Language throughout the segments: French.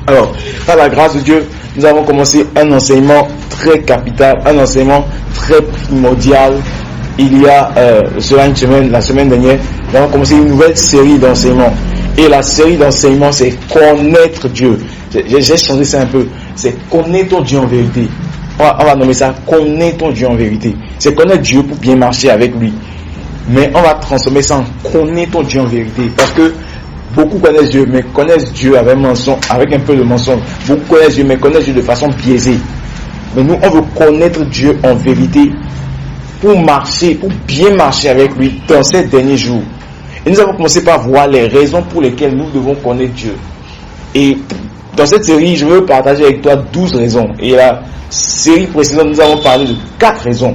Alors, par la grâce de Dieu, nous avons commencé un enseignement très capital, un enseignement très primordial. Il y a la semaine dernière, nous avons commencé une nouvelle série d'enseignements. Et la série d'enseignements, c'est connaître Dieu. J'ai changé ça un peu. C'est connaître Dieu en vérité. On va nommer ça connaître Dieu en vérité. C'est connaître Dieu pour bien marcher avec lui. Mais on va transformer ça en connaître Dieu en vérité. Parce que beaucoup connaissent Dieu, mais connaissent Dieu avec un peu de mensonge. Beaucoup connaissent Dieu, mais connaissent Dieu de façon biaisée. Mais nous, on veut connaître Dieu en vérité pour bien marcher avec lui dans ces derniers jours. Et nous avons commencé par voir les raisons pour lesquelles nous devons connaître Dieu. Et dans cette série, je veux partager avec toi 12 raisons. Et la série précédente, nous avons parlé de 4 raisons.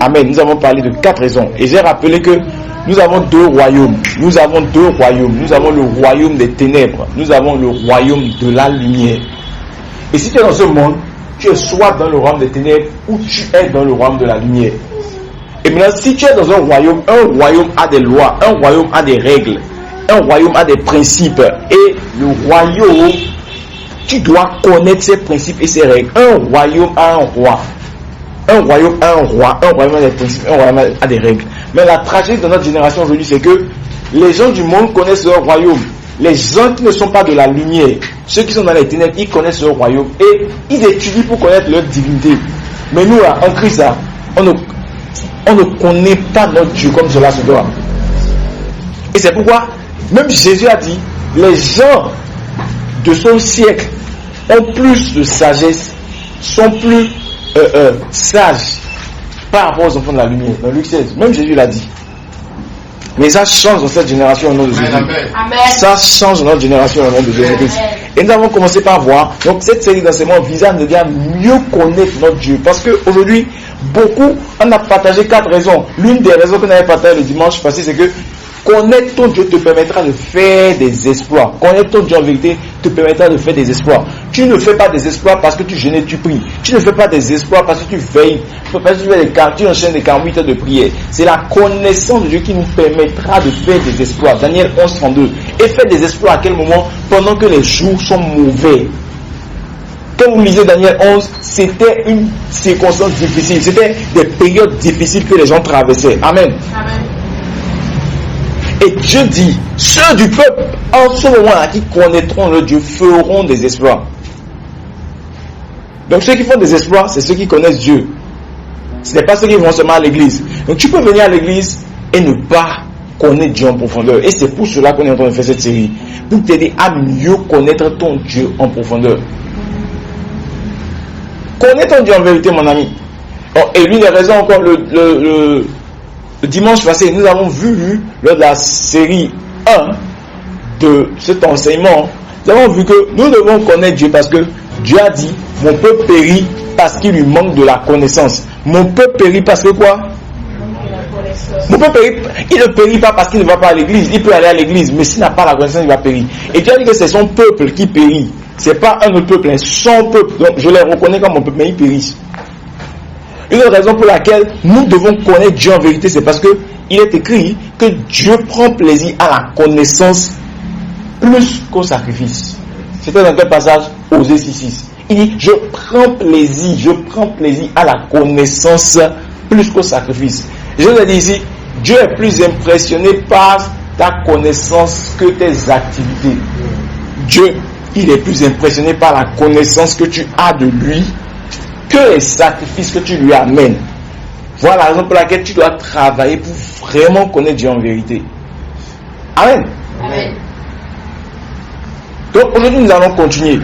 Amen. Nous avons parlé de 4 raisons. Et j'ai rappelé que nous avons 2 royaumes. Nous avons 2 royaumes. Nous avons le royaume des ténèbres. Nous avons le royaume de la lumière. Et si tu es dans ce monde, tu es soit dans le royaume des ténèbres ou tu es dans le royaume de la lumière. Et maintenant, si tu es dans un royaume a des lois, un royaume a des règles, un royaume a des principes. Et le royaume, tu dois connaître ces principes et ces règles. Un royaume a un roi. Un royaume a un roi, un royaume a des principes, un royaume a des règles. Mais la tragédie de notre génération aujourd'hui, c'est que les gens du monde connaissent leur royaume. Les gens qui ne sont pas de la lumière, ceux qui sont dans les ténèbres, ils connaissent leur royaume et ils étudient pour connaître leur divinité. Mais nous, là, en Christ, là, on ne connaît pas notre Dieu comme cela se doit. Et c'est pourquoi, même Jésus a dit, les gens de son siècle ont plus de sagesse, sont plus sages par rapport aux enfants de la lumière. Dans Luc 16, même Jésus l'a dit. Mais ça change dans cette génération au nom de Jésus. Ça change dans notre génération au nom de Jésus-Christ. Et nous avons commencé par voir, donc cette série d'enseignements vise à nous dire mieux connaître notre Dieu. Parce qu'aujourd'hui, on a partagé 4 raisons. L'une des raisons qu'on avait partagé le dimanche passé, c'est que connaître ton Dieu te permettra de faire des exploits. Connaître ton Dieu en vérité te permettra de faire des exploits. Tu ne fais pas des exploits parce que tu jeûnes et tu pries. Tu ne fais pas des exploits parce que tu veilles. Parce que tu enchaînes des 48 heures de prière. C'est la connaissance de Dieu qui nous permettra de faire des exploits. Daniel 11:32. Et faire des exploits à quel moment? Pendant que les jours sont mauvais. Quand vous lisez Daniel 11, c'était une circonstance difficile. C'était des périodes difficiles que les gens traversaient. Amen. Amen. Et Dieu dit, ceux du peuple, en ce moment-là, qui connaîtront le Dieu, feront des exploits. Donc ceux qui font des exploits, c'est ceux qui connaissent Dieu. Ce n'est pas ceux qui vont seulement à l'église. Donc tu peux venir à l'église et ne pas connaître Dieu en profondeur. Et c'est pour cela qu'on est en train de faire cette série. Pour t'aider à mieux connaître ton Dieu en profondeur. Connais ton Dieu en vérité, mon ami. Et l'une des raisons encore, le dimanche passé, nous avons vu, lors de la série 1 de cet enseignement, nous avons vu que nous devons connaître Dieu parce que Dieu a dit, mon peuple périt parce qu'il lui manque de la connaissance. Mon peuple périt parce que quoi? Mon peuple périt, il ne périt pas parce qu'il ne va pas à l'église. Il peut aller à l'église, mais s'il n'a pas la connaissance, il va périr. Et Dieu a dit que c'est son peuple qui périt. C'est pas un autre peuple, son peuple. Donc je les reconnais comme mon peuple, mais ils périssent. Une autre raison pour laquelle nous devons connaître Dieu en vérité, c'est parce que il est écrit que Dieu prend plaisir à la connaissance plus qu'au sacrifice. C'était dans quel passage? Osée 6:6. Il dit, je prends plaisir à la connaissance plus qu'au sacrifice. Je vous ai dit ici, Dieu est plus impressionné par ta connaissance que tes activités. Dieu, il est plus impressionné par la connaissance que tu as de lui que les sacrifices que tu lui amènes. Voilà la raison pour laquelle tu dois travailler pour vraiment connaître Dieu en vérité. Amen. Amen. Donc aujourd'hui nous allons continuer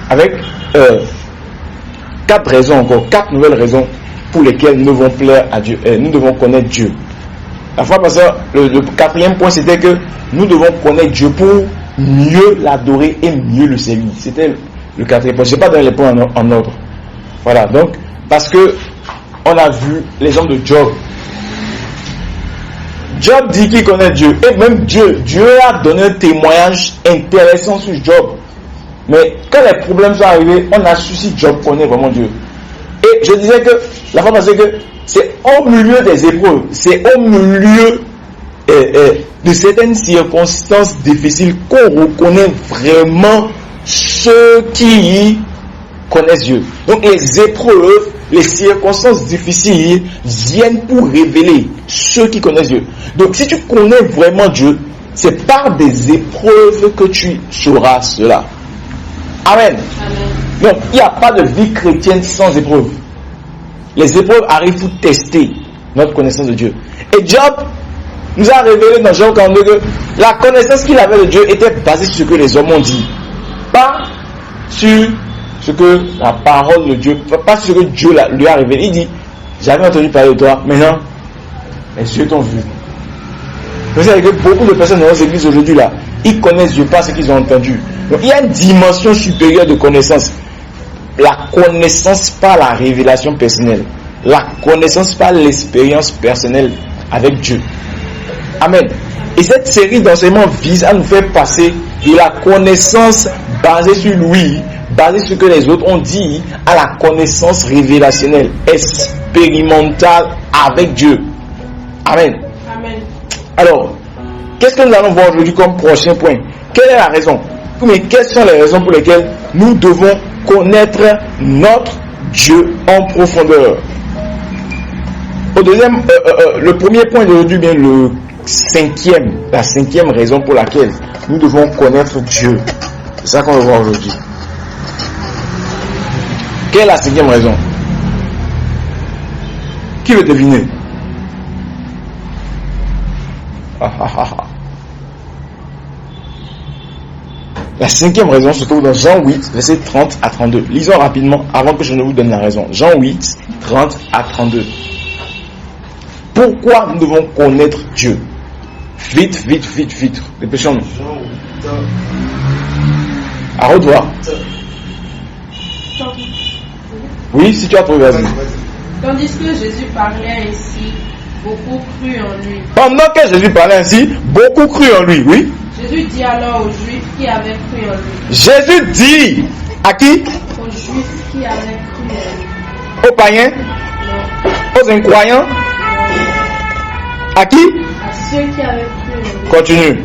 avec 4 raisons encore, 4 nouvelles raisons pour lesquelles nous devons plaire à Dieu, nous devons connaître Dieu. La fois passée, le 4e point c'était que nous devons connaître Dieu pour mieux l'adorer et mieux le servir. C'était le 4e point. Je ne sais pas donner les points en ordre. Voilà, donc, parce que on a vu l'exemple de Job. Job dit qu'il connaît Dieu. Et même Dieu a donné un témoignage intéressant sur Job. Mais quand les problèmes sont arrivés, on a su si Job connaît vraiment Dieu. Et je disais que, la fois passée, que c'est au milieu des épreuves, c'est au milieu de certaines circonstances difficiles qu'on reconnaît vraiment ceux qui connaissent Dieu. Donc les épreuves, les circonstances difficiles viennent pour révéler ceux qui connaissent Dieu. Donc si tu connais vraiment Dieu, c'est par des épreuves que tu sauras cela. Amen. Donc il n'y a pas de vie chrétienne sans épreuves. Les épreuves arrivent pour tester notre connaissance de Dieu. Et Job nous a révélé dans Job 42 que la connaissance qu'il avait de Dieu était basée sur ce que les hommes ont dit. Pas sur ce que la parole de Dieu, pas sur ce que Dieu lui a révélé. Il dit, j'avais entendu parler de toi, maintenant, les yeux t'ont vu. Vous savez que beaucoup de personnes dans nos églises aujourd'hui là, ils connaissent Dieu pas ce qu'ils ont entendu. Donc il y a une dimension supérieure de connaissance. La connaissance par la révélation personnelle. La connaissance par l'expérience personnelle avec Dieu. Amen. Et cette série d'enseignements vise à nous faire passer de la connaissance basée sur lui, basée sur ce que les autres ont dit, à la connaissance révélationnelle, expérimentale avec Dieu. Amen. Amen. Alors, qu'est-ce que nous allons voir aujourd'hui comme prochain point? Quelle est la raison? Mais quelles sont les raisons pour lesquelles nous devons connaître notre Dieu en profondeur? Au deuxième, le premier point d'aujourd'hui, bien la cinquième raison pour laquelle nous devons connaître Dieu. C'est ça qu'on va voir aujourd'hui. Quelle est la cinquième raison? Qui veut deviner? La cinquième raison se trouve dans Jean 8, versets 30 à 32. Lisons rapidement avant que je ne vous donne la raison. Jean 8, 30 à 32. Pourquoi nous devons connaître Dieu? Vite. Dépêchons-nous. À revoir. Oui, si tu as trouvé, vas-y. Tandis que Jésus parlait ainsi, beaucoup crurent en lui. Pendant que Jésus parlait ainsi, beaucoup crurent en lui, oui. Jésus dit alors aux Juifs qui avaient cru en lui. Jésus dit à qui? Aux Juifs qui avaient cru en lui. Aux païens? Non. Aux incroyants? Non. À qui? À ceux qui avaient cru en lui. Continue.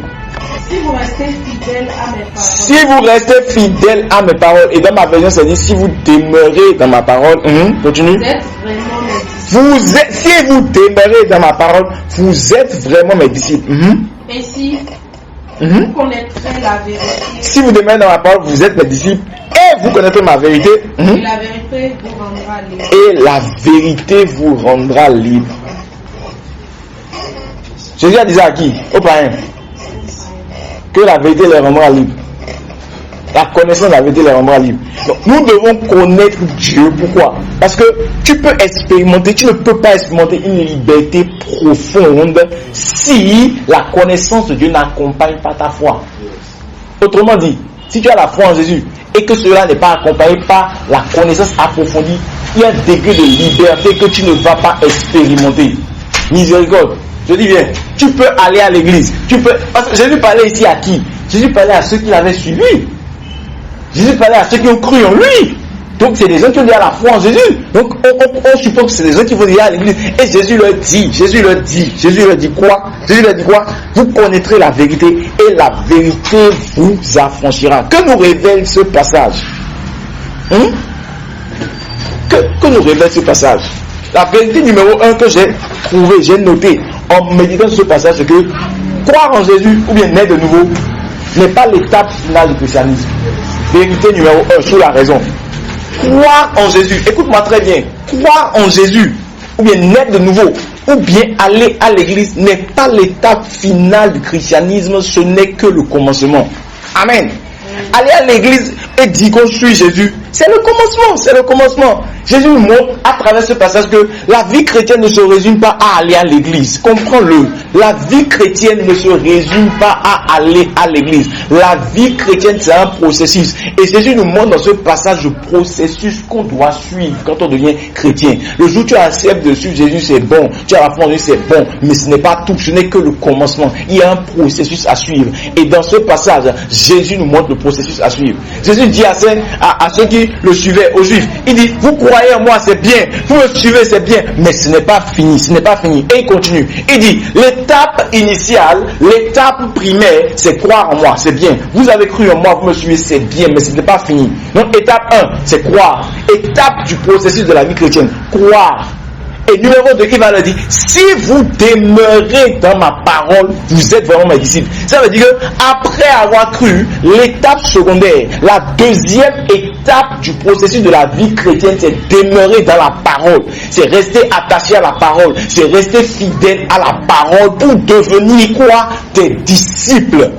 Si vous restez fidèles à mes paroles. Si vous restez fidèles à mes paroles, et dans ma version, ça dit si vous demeurez dans ma parole, continue. Vous êtes vraiment mes disciples. Si vous demeurez dans ma parole, vous êtes vraiment mes disciples. Ainsi, vous connaîtrez la vérité. Si vous demeurez dans ma parole, vous êtes mes disciples et vous connaîtrez ma vérité. Et la vérité vous rendra libre. Et la vérité vous rendra libre. Jésus a dit à qui? Aux païens. Que la vérité les rendra libres. La connaissance de la vérité les rendra libres. Donc, nous devons connaître Dieu. Pourquoi? Parce que tu peux expérimenter, tu ne peux pas expérimenter une liberté profonde si la connaissance de Dieu n'accompagne pas ta foi. Autrement dit, si tu as la foi en Jésus et que cela n'est pas accompagné par la connaissance approfondie, il y a un degré de liberté que tu ne vas pas expérimenter. Miséricorde. Je dis bien, tu peux aller à l'église. Parce que Jésus parlait ici à qui? Jésus parlait à ceux qui l'avaient suivi. Jésus parlait à ceux qui ont cru en lui. Donc c'est des gens qui ont déjà la foi en Jésus. Donc on suppose que c'est des gens qui vont déjà à l'église. Et Jésus leur dit quoi? Vous connaîtrez la vérité et la vérité vous affranchira. Que nous révèle ce passage? Que nous révèle ce passage? La vérité numéro 1 que j'ai trouvé, j'ai noté en méditant sur ce passage, c'est que croire en Jésus ou bien naître de nouveau n'est pas l'étape finale du christianisme. Vérité numéro 1 sur la raison. Croire en Jésus, écoute-moi très bien, croire en Jésus ou bien naître de nouveau ou bien aller à l'église n'est pas l'étape finale du christianisme, ce n'est que le commencement. Amen. Aller à l'église et dire qu'on suit Jésus, c'est le commencement. Jésus nous montre à travers ce passage que la vie chrétienne ne se résume pas à aller à l'église. Comprends-le. La vie chrétienne ne se résume pas à aller à l'église. La vie chrétienne, c'est un processus. Et Jésus nous montre dans ce passage le processus qu'on doit suivre quand on devient chrétien. Le jour où tu acceptes de suivre Jésus, c'est bon. Tu as la foi en Jésus, c'est bon. Mais ce n'est pas tout. Ce n'est que le commencement. Il y a un processus à suivre. Et dans ce passage, Jésus nous montre le processus à suivre. Jésus dit à ceux qui Jésus le suivait aux Juifs. Il dit, vous croyez en moi, c'est bien. Vous me suivez, c'est bien. Mais ce n'est pas fini, ce n'est pas fini. Et il continue. Il dit, l'étape initiale, l'étape primaire, c'est croire en moi, c'est bien. Vous avez cru en moi, vous me suivez, c'est bien, mais ce n'est pas fini. Donc étape 1, c'est croire. Étape du processus de la vie chrétienne, croire. Et numéro 2, il va le dire, si vous demeurez dans ma parole, vous êtes vraiment mes disciples. Ça veut dire que après avoir cru, l'étape secondaire, la deuxième étape du processus de la vie chrétienne, c'est demeurer dans la parole. C'est rester attaché à la parole. C'est rester fidèle à la parole pour devenir quoi? Des disciples.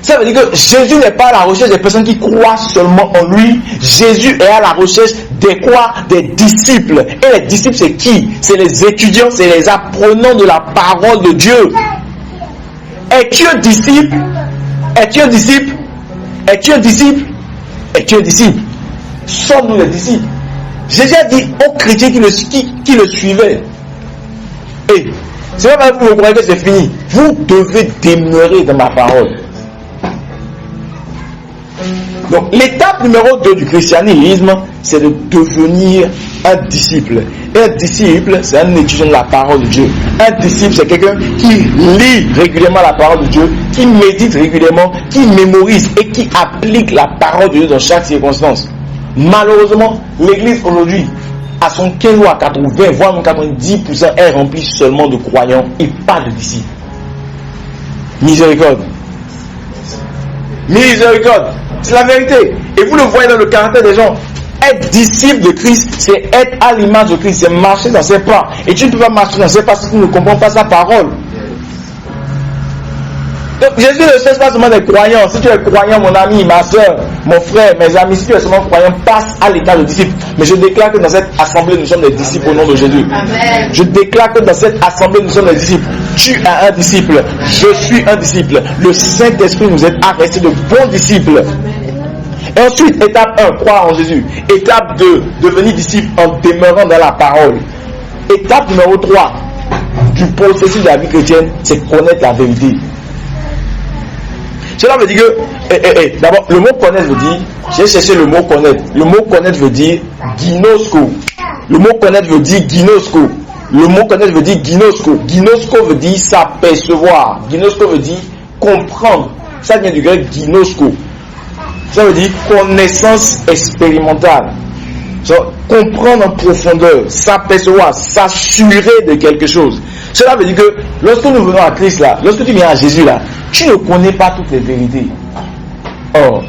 Ça veut dire que Jésus n'est pas à la recherche des personnes qui croient seulement en lui. Jésus est à la recherche des quoi? Des disciples. Et les disciples, c'est qui? C'est les étudiants, c'est les apprenants de la parole de Dieu. Es-tu un disciple? Es-tu un disciple? Es-tu un disciple? Es-tu un disciple? Sommes-nous les disciples? Jésus a dit aux chrétiens qui le suivaient. Et c'est pas vous me croyez que c'est fini. Vous devez demeurer dans ma parole. Donc l'étape numéro 2 du christianisme, c'est de devenir un disciple. Et un disciple, c'est un étudiant de la parole de Dieu. Un disciple, c'est quelqu'un qui lit régulièrement la parole de Dieu, qui médite régulièrement, qui mémorise et qui applique la parole de Dieu dans chaque circonstance. Malheureusement, l'église aujourd'hui, à son 15 ou à 80, voire même 90%, est remplie seulement de croyants et pas de disciples. Miséricorde. Miséricorde. C'est la vérité. Et vous le voyez dans le caractère des gens. Être disciple de Christ, c'est être à l'image de Christ, c'est marcher dans ses pas. Et tu ne peux pas marcher dans ses pas si tu ne comprends pas sa parole. Donc Jésus ne cherche pas seulement des croyants. Si tu es croyant, mon ami, ma soeur, mon frère, mes amis, si tu es seulement croyant, passe à l'état de disciple. Mais je déclare que dans cette assemblée, nous sommes des disciples au nom de Jésus. Amen. Je déclare que dans cette assemblée, nous sommes des disciples. Tu es un disciple. Je suis un disciple. Le Saint-Esprit nous aide à rester de bons disciples. Amen. Et ensuite, étape 1, croire en Jésus. Étape 2, devenir disciple en demeurant dans la parole. Étape numéro 3 du processus de la vie chrétienne, c'est connaître la vérité. Cela veut dire que, d'abord, le mot connaître veut dire, j'ai cherché le mot connaître. Le mot connaître veut dire ginosko. Le mot connaître veut dire ginosko. Le mot connaître veut dire ginosko. Ginosko veut dire s'apercevoir. Ginosko veut dire comprendre. Ça vient du grec ginosko. Ça veut dire connaissance expérimentale. Comprendre en profondeur, s'apercevoir, s'assurer de quelque chose. Cela veut dire que lorsque nous venons à Christ là, lorsque tu viens à Jésus là, tu ne connais pas toutes les vérités. Or,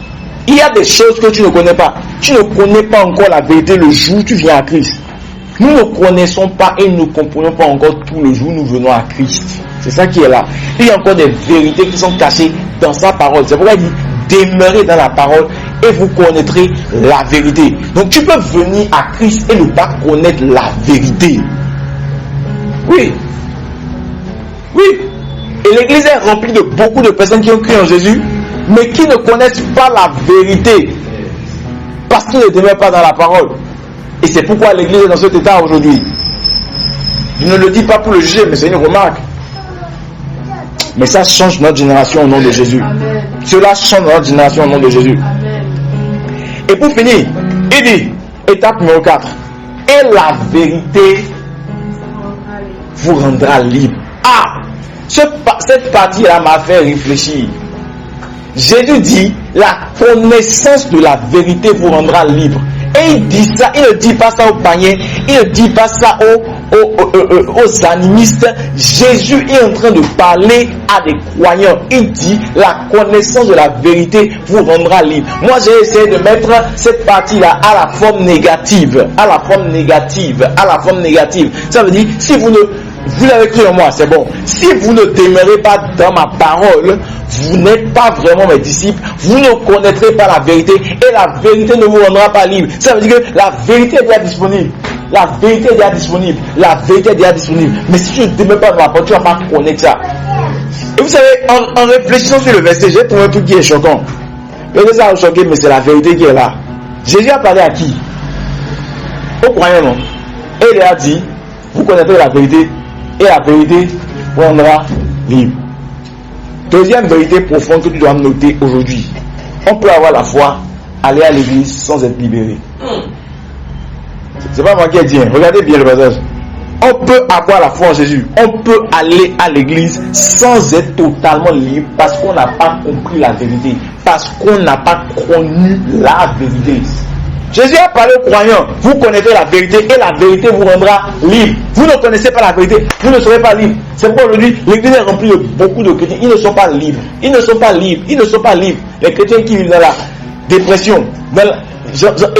il y a des choses que tu ne connais pas. Tu ne connais pas encore la vérité le jour où tu viens à Christ. Nous ne connaissons pas et ne comprenons pas encore tout le jour où nous venons à Christ. C'est ça qui est là. Il y a encore des vérités qui sont cachées dans sa parole. C'est pourquoi il dit demeurez dans la parole et vous connaîtrez la vérité. Donc tu peux venir à Christ et ne pas connaître la vérité. Oui. Oui. Et l'église est remplie de beaucoup de personnes qui ont cru en Jésus, mais qui ne connaissent pas la vérité. Parce qu'ils ne demeurent pas dans la parole. Et c'est pourquoi l'église est dans cet état aujourd'hui. Je ne le dis pas pour le juger, mais c'est une remarque. Mais ça change notre génération au nom de Jésus. Amen. Cela change notre génération au nom de Jésus. Amen. Et pour finir, il dit, étape numéro 4, et la vérité vous rendra libre. Ah, cette partie-là m'a fait réfléchir. Jésus dit, la connaissance de la vérité vous rendra libre. Et il dit ça, il ne dit pas ça aux païens, il ne dit pas ça aux animistes. Jésus est en train de parler à des croyants. Il dit, la connaissance de la vérité vous rendra libre. Moi, j'ai essayé de mettre cette partie-là à la forme négative. À la forme négative. À la forme négative. Ça veut dire, si vous avez cru en moi, c'est bon. Si vous ne demeurez pas dans ma parole, vous n'êtes pas vraiment mes disciples, vous ne connaîtrez pas la vérité et la vérité ne vous rendra pas libre. Ça veut dire que la vérité est déjà disponible. La vérité est déjà disponible. La vérité est déjà disponible. Mais si tu ne demeures pas dans ma parole, tu ne vas pas connaître ça. Et vous savez, en réfléchissant sur le verset, j'ai trouvé un truc qui est choquant. Peut-être ça va vous choquer, mais c'est la vérité qui est là. Jésus a parlé à qui? Aux croyants, non? Et il a dit, vous connaîtrez la vérité et la vérité vous rendra libre. Deuxième vérité profonde que tu dois noter aujourd'hui. On peut avoir la foi, aller à l'église sans être libéré. C'est pas moi qui ai dit, hein. Regardez bien le passage. On peut avoir la foi en Jésus, on peut aller à l'église sans être totalement libre parce qu'on n'a pas compris la vérité, parce qu'on n'a pas connu la vérité. Jésus a parlé aux croyants, vous connaissez la vérité et la vérité vous rendra libre. Vous ne connaissez pas la vérité, vous ne serez pas libre. C'est pourquoi aujourd'hui, l'église est remplie de beaucoup de chrétiens, ils ne sont pas libres. Ils ne sont pas libres, ils ne sont pas libres. Les chrétiens qui vivent dans la dépression,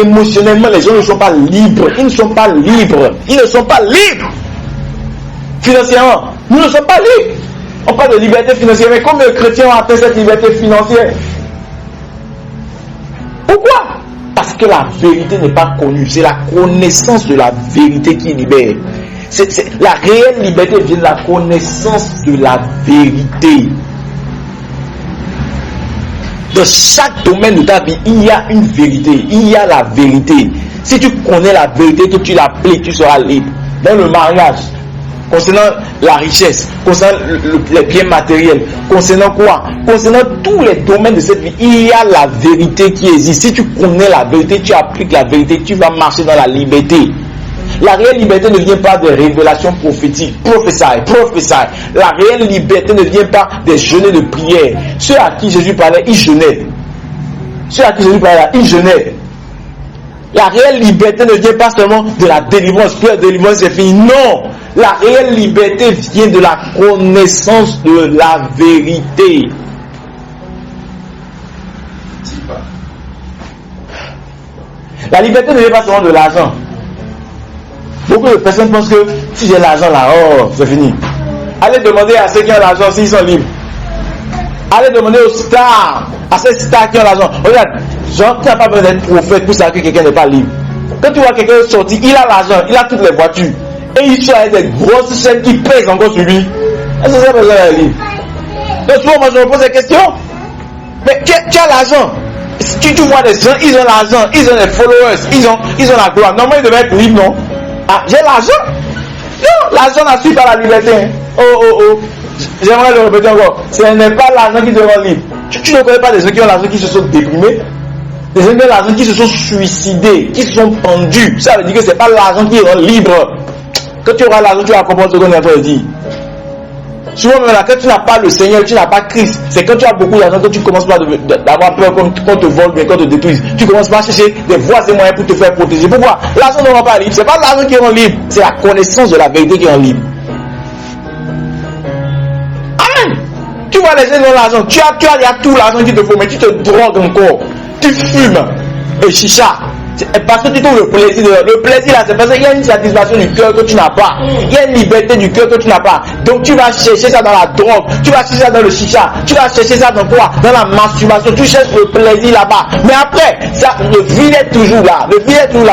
émotionnellement, les gens ne sont pas libres. Ils ne sont pas libres. Ils ne sont pas libres. Financièrement, nous ne sommes pas libres. On parle de liberté financière, mais combien de chrétiens ont atteint cette liberté financière? Pourquoi? Parce que la vérité n'est pas connue. C'est la connaissance de la vérité qui libère. La réelle liberté vient de la connaissance de la vérité. Dans chaque domaine de ta vie, il y a une vérité. Il y a la vérité. Si tu connais la vérité, que tu l'appliques, tu seras libre. Dans le mariage, concernant la richesse, concernant les biens matériels, concernant quoi? Concernant tous les domaines de cette vie, il y a la vérité qui existe. Si tu connais la vérité, tu appliques la vérité, tu vas marcher dans la liberté. La réelle liberté ne vient pas des révélations prophétiques. Prophesy. La réelle liberté ne vient pas des jeûnes de prière. Ceux à qui Jésus parlait, ils jeûnaient. La réelle liberté ne vient pas seulement de la délivrance. Puis la délivrance c'est fini. Non. La réelle liberté vient de la connaissance de la vérité. La liberté ne vient pas seulement de l'argent. Beaucoup de personnes pensent que si j'ai l'argent là, oh, c'est fini. Allez demander à ceux qui ont l'argent s'ils sont libres. Allez demander aux stars, à ces stars qui ont l'argent. Regarde, genre, tu n'as pas besoin d'être prophète pour savoir que quelqu'un n'est pas libre. Quand tu vois quelqu'un sortir, il a l'argent, il a toutes les voitures. Et il sort avec des grosses chaînes qui pèsent encore sur lui. Est-ce que ça besoin d'être libre? Donc souvent, moi je me pose des questions. Mais tu as l'argent. Tu vois des gens, ils ont l'argent, ils ont des followers, ils ont la gloire. Normalement, ils devraient être libres, non? Ah, j'ai l'argent? Non, l'argent n'a suit pas la liberté. Oh. J'aimerais le répéter encore. Ce n'est pas l'argent qui te rend libre. Tu ne connais pas des gens qui ont l'argent qui se sont déprimés? Des gens qui ont l'argent qui se sont suicidés, qui se sont pendus. Ça veut dire que ce n'est pas l'argent qui rend libre. Quand tu auras l'argent, tu vas comprendre ce qu'on est en train de dire. Souvent, même là, quand tu n'as pas le Seigneur, tu n'as pas Christ, c'est quand tu as beaucoup d'argent que tu commences pas d'avoir peur qu'on te vole, mais qu'on te détruise. Tu commences pas à chercher des voies et moyens pour te faire protéger. Pourquoi? L'argent ne rend pas libre. C'est pas l'argent qui rend libre, c'est la connaissance de la vérité qui rend libre. Amen. Tu vois les gens qui ont l'argent, il y a tout l'argent qu'il te faut, mais tu te drogues encore. Tu fumes et chicha. Parce que tu trouves le plaisir. Le plaisir là, c'est parce qu'il y a une satisfaction du cœur que tu n'as pas. Il y a une liberté du cœur que tu n'as pas. Donc tu vas chercher ça dans la drogue, tu vas chercher ça dans le chicha, tu vas chercher ça dans quoi? Dans la masturbation. Tu cherches le plaisir là-bas. Mais après, ça, le vide est toujours là.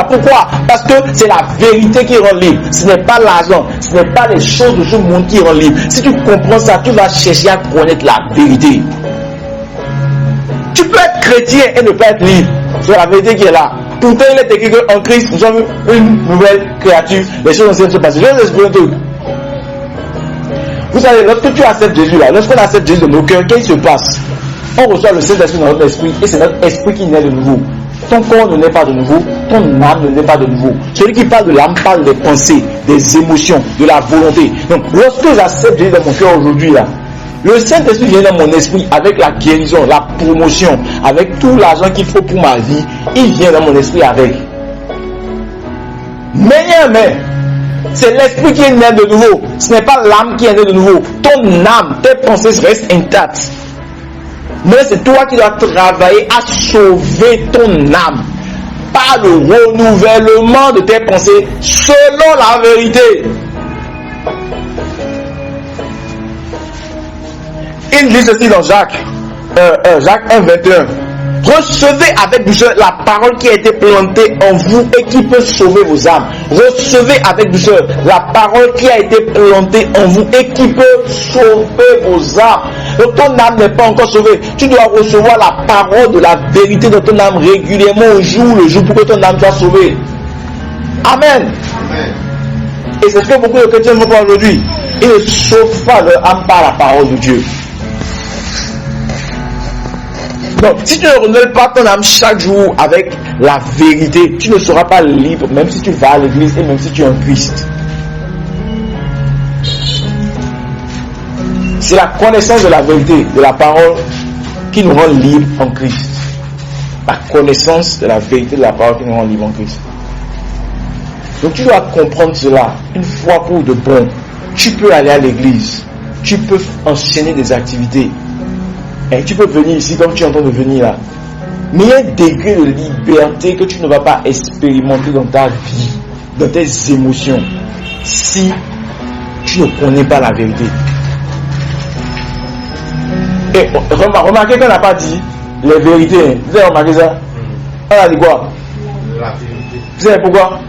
Pourquoi? Parce que c'est la vérité qui rend libre. Ce n'est pas l'argent, ce n'est pas les choses de ce monde qui rend libre. Si tu comprends ça, tu vas chercher à connaître la vérité. Tu peux être chrétien et ne pas être libre. C'est la vérité qui est là. Pourtant, il est écrit qu'en Christ, nous sommes une nouvelle créature. Les choses anciennes se passent. Je vais vous expliquer un truc. Vous savez, lorsque tu acceptes Jésus là, lorsqu'on accepte Jésus dans nos cœurs, qu'est-ce qui se passe? On reçoit le Saint-Esprit dans notre esprit et c'est notre esprit qui naît de nouveau. Ton corps ne naît pas de nouveau, ton âme ne naît pas de nouveau. Celui qui parle de l'âme parle des pensées, des émotions, de la volonté. Donc, lorsque j'accepte Jésus dans mon cœur aujourd'hui là, le Saint-Esprit vient dans mon esprit avec la guérison, la promotion, avec tout l'argent qu'il faut pour ma vie. Il vient dans mon esprit avec. Mais, c'est l'esprit qui est né de nouveau. Ce n'est pas l'âme qui est née de nouveau. Ton âme, tes pensées restent intactes. Mais c'est toi qui dois travailler à sauver ton âme par le renouvellement de tes pensées selon la vérité. Il dit ceci dans Jacques 1:21. Recevez avec douceur la parole qui a été plantée en vous et qui peut sauver vos âmes. Recevez avec douceur la parole qui a été plantée en vous et qui peut sauver vos âmes. Donc ton âme n'est pas encore sauvée. Tu dois recevoir la parole de la vérité de ton âme régulièrement au jour le jour pour que ton âme soit sauvée. Amen. Et c'est ce que beaucoup de chrétiens ne font pas aujourd'hui. Ils ne sauvent pas leur âme par la parole de Dieu. Donc, si tu ne renouvelles pas ton âme chaque jour avec la vérité, tu ne seras pas libre, même si tu vas à l'église et même si tu es en Christ. C'est la connaissance de la vérité, de la parole, qui nous rend libres en Christ. La connaissance de la vérité de la parole qui nous rend libres en Christ. Donc tu dois comprendre cela une fois pour de bon. Tu peux aller à l'église, tu peux enchaîner des activités, et tu peux venir ici comme tu es en train de venir là. Mais il y a un degré de liberté que tu ne vas pas expérimenter dans ta vie, dans tes émotions, si tu ne connais pas la vérité. Et remarquez qu'on n'a pas dit les vérités. Vous avez remarqué ça? On a dit quoi? La vérité. Vous savez pourquoi?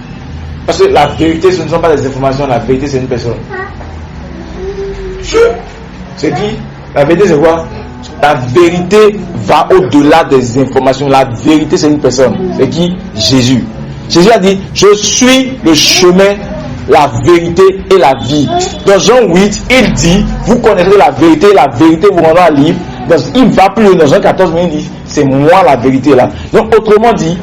Parce que la vérité, ce ne sont pas des informations. La vérité, c'est une personne. C'est qui? La vérité, c'est quoi? La vérité va au-delà des informations. La vérité, c'est une personne. C'est qui? Jésus. Jésus a dit, je suis le chemin, la vérité et la vie. Dans Jean 8, il dit, vous connaîtrez la vérité vous rendra libre. Il va plus loin. Dans Jean 14, il dit, c'est moi la vérité là. Donc autrement dit,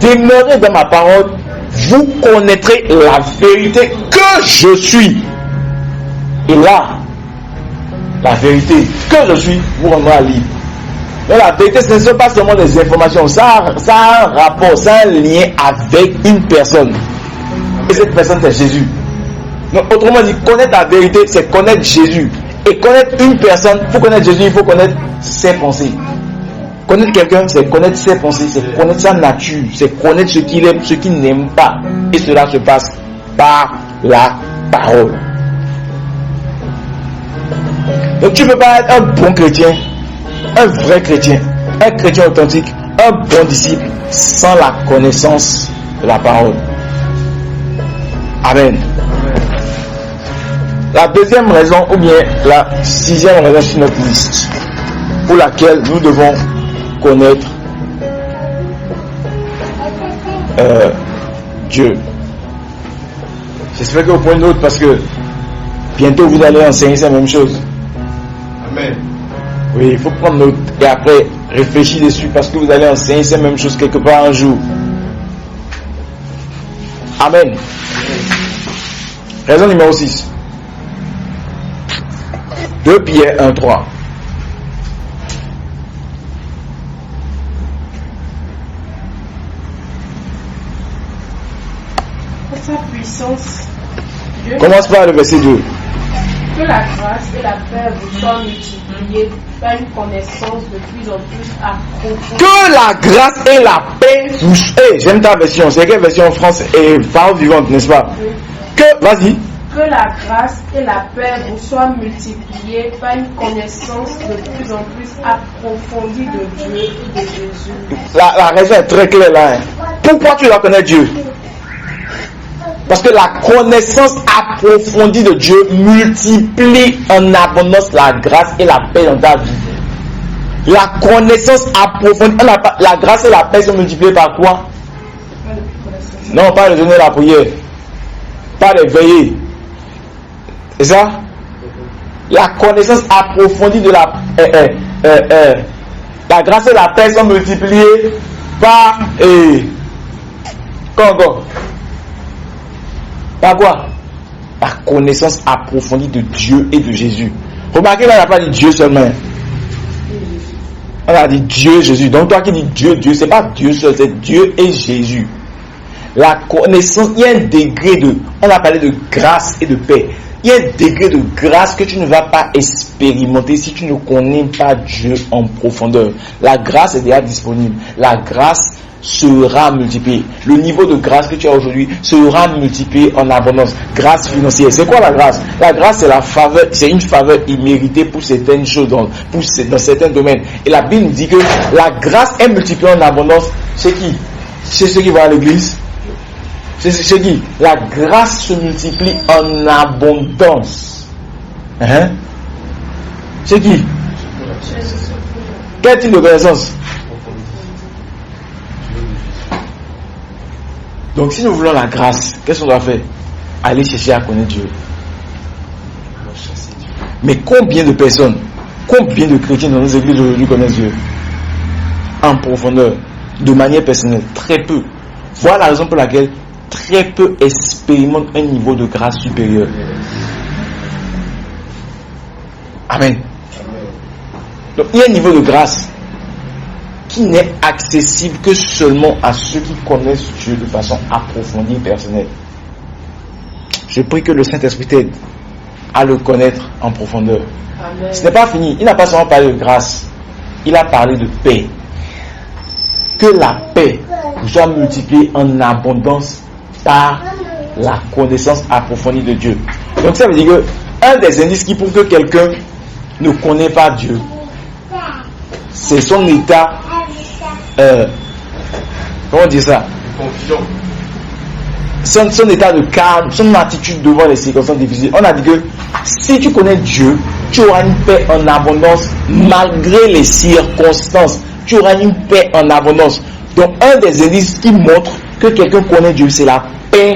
demeurez dans ma parole, vous connaîtrez la vérité que je suis. Et là, la vérité que je suis vous rendra libre. Donc la vérité, ce ne sont pas seulement des informations, ça a un rapport, ça a un lien avec une personne. Et cette personne, c'est Jésus. Donc autrement dit, connaître la vérité, c'est connaître Jésus. Et connaître une personne, pour connaître Jésus, il faut connaître ses pensées. Connaître quelqu'un, c'est connaître ses pensées, c'est connaître sa nature, c'est connaître ce qu'il aime, ce qu'il n'aime pas. Et cela se passe par la parole. Donc tu ne peux pas être un bon chrétien, un vrai chrétien, un chrétien authentique, un bon disciple, sans la connaissance de la parole. Amen. La deuxième raison, ou bien la sixième raison sur notre liste, pour laquelle nous devons connaître Dieu. J'espère que vous prenez note parce que bientôt vous allez enseigner la même chose. Amen. Oui, il faut prendre note et après réfléchir dessus parce que vous allez enseigner la même chose quelque part un jour. Amen. Raison numéro 6. 2 Pierre 1:3. Sa puissance. Commence par le verset 2. Que la grâce et la paix vous soient multipliées par une connaissance de plus en plus approfondie. Que la grâce et la paix vous... j'aime ta version. C'est quelle version en France et parole vivante, n'est-ce pas? Oui. Que, vas-y. Que la grâce et la paix vous soient multipliées par une connaissance de plus en plus approfondie de Dieu et de Jésus. La raison est très claire là. Pourquoi tu dois connaître Dieu? Parce que la connaissance approfondie de Dieu multiplie en abondance la grâce et la paix dans ta vie. La connaissance approfondie, la grâce et la paix sont multipliées par quoi? Non, pas le donner la prière, pas les veiller. C'est ça? La connaissance approfondie de la grâce et la paix sont multipliées par encore. Par quoi? Par connaissance approfondie de Dieu et de Jésus. Remarquez là, on n'a pas dit Dieu seulement. On a dit Dieu, Jésus. Donc toi qui dis Dieu, Dieu, c'est pas Dieu seul, c'est Dieu et Jésus. La connaissance, il y a un degré de, on a parlé de grâce et de paix. Il y a un degré de grâce que tu ne vas pas expérimenter si tu ne connais pas Dieu en profondeur. La grâce est déjà disponible. La grâce sera multipliée. Le niveau de grâce que tu as aujourd'hui sera multiplié en abondance. Grâce financière. C'est quoi la grâce? La grâce, c'est la faveur, c'est une faveur imméritée pour certaines choses, dans certains domaines. Et la Bible nous dit que la grâce est multipliée en abondance. C'est qui? C'est ceux qui vont à l'église. C'est qui? La grâce se multiplie en abondance. Hein? C'est qui? Quel type de connaissance? Donc si nous voulons la grâce, qu'est-ce qu'on doit faire? Aller chercher à connaître Dieu. Mais combien de personnes, combien de chrétiens dans nos églises aujourd'hui connaissent Dieu? en profondeur, de manière personnelle, très peu. Voilà la raison pour laquelle très peu expérimentent un niveau de grâce supérieur. Amen. Donc il y a un niveau de grâce qui n'est accessible que seulement à ceux qui connaissent Dieu de façon approfondie et personnelle. Je prie que le Saint-Esprit t'aide à le connaître en profondeur. Amen. Ce n'est pas fini. Il n'a pas seulement parlé de grâce, il a parlé de paix. Que la paix soit multipliée en abondance par la connaissance approfondie de Dieu. Donc ça veut dire que un des indices qui prouve que quelqu'un ne connaît pas Dieu, c'est son état, comment dire ça? Confiant. Son état de calme, son attitude devant les circonstances difficiles. On a dit que si tu connais Dieu, tu auras une paix en abondance malgré les circonstances. Tu auras une paix en abondance. Donc un des indices qui montre que quelqu'un connaît Dieu, c'est la paix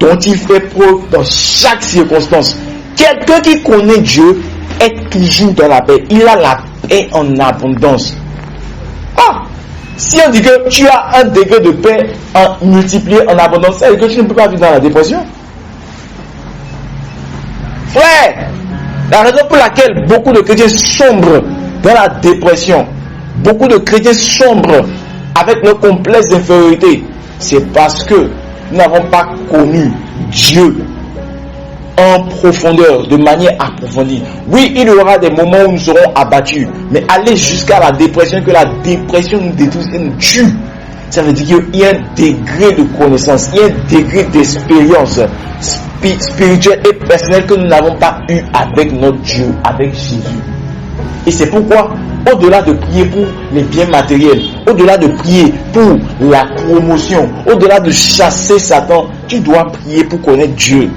dont il fait preuve dans chaque circonstance. Quelqu'un qui connaît Dieu est toujours dans la paix. Il a la paix en abondance. Si on dit que tu as un degré de paix multiplié en abondance, ça veut dire que tu ne peux pas vivre dans la dépression. Frère, la raison pour laquelle beaucoup de chrétiens sombrent dans la dépression, beaucoup de chrétiens sombrent avec leur complexe d'infériorité, c'est parce que nous n'avons pas connu Dieu en profondeur, de manière approfondie. Oui, il y aura des moments où nous serons abattus, mais aller jusqu'à la dépression, que la dépression nous détruise et nous tue, ça veut dire qu'il y a un degré de connaissance, il y a un degré d'expérience spirituelle et personnelle que nous n'avons pas eu avec notre Dieu, avec Jésus. Et c'est pourquoi, au-delà de prier pour les biens matériels, au-delà de prier pour la promotion, au-delà de chasser Satan, tu dois prier pour connaître Dieu.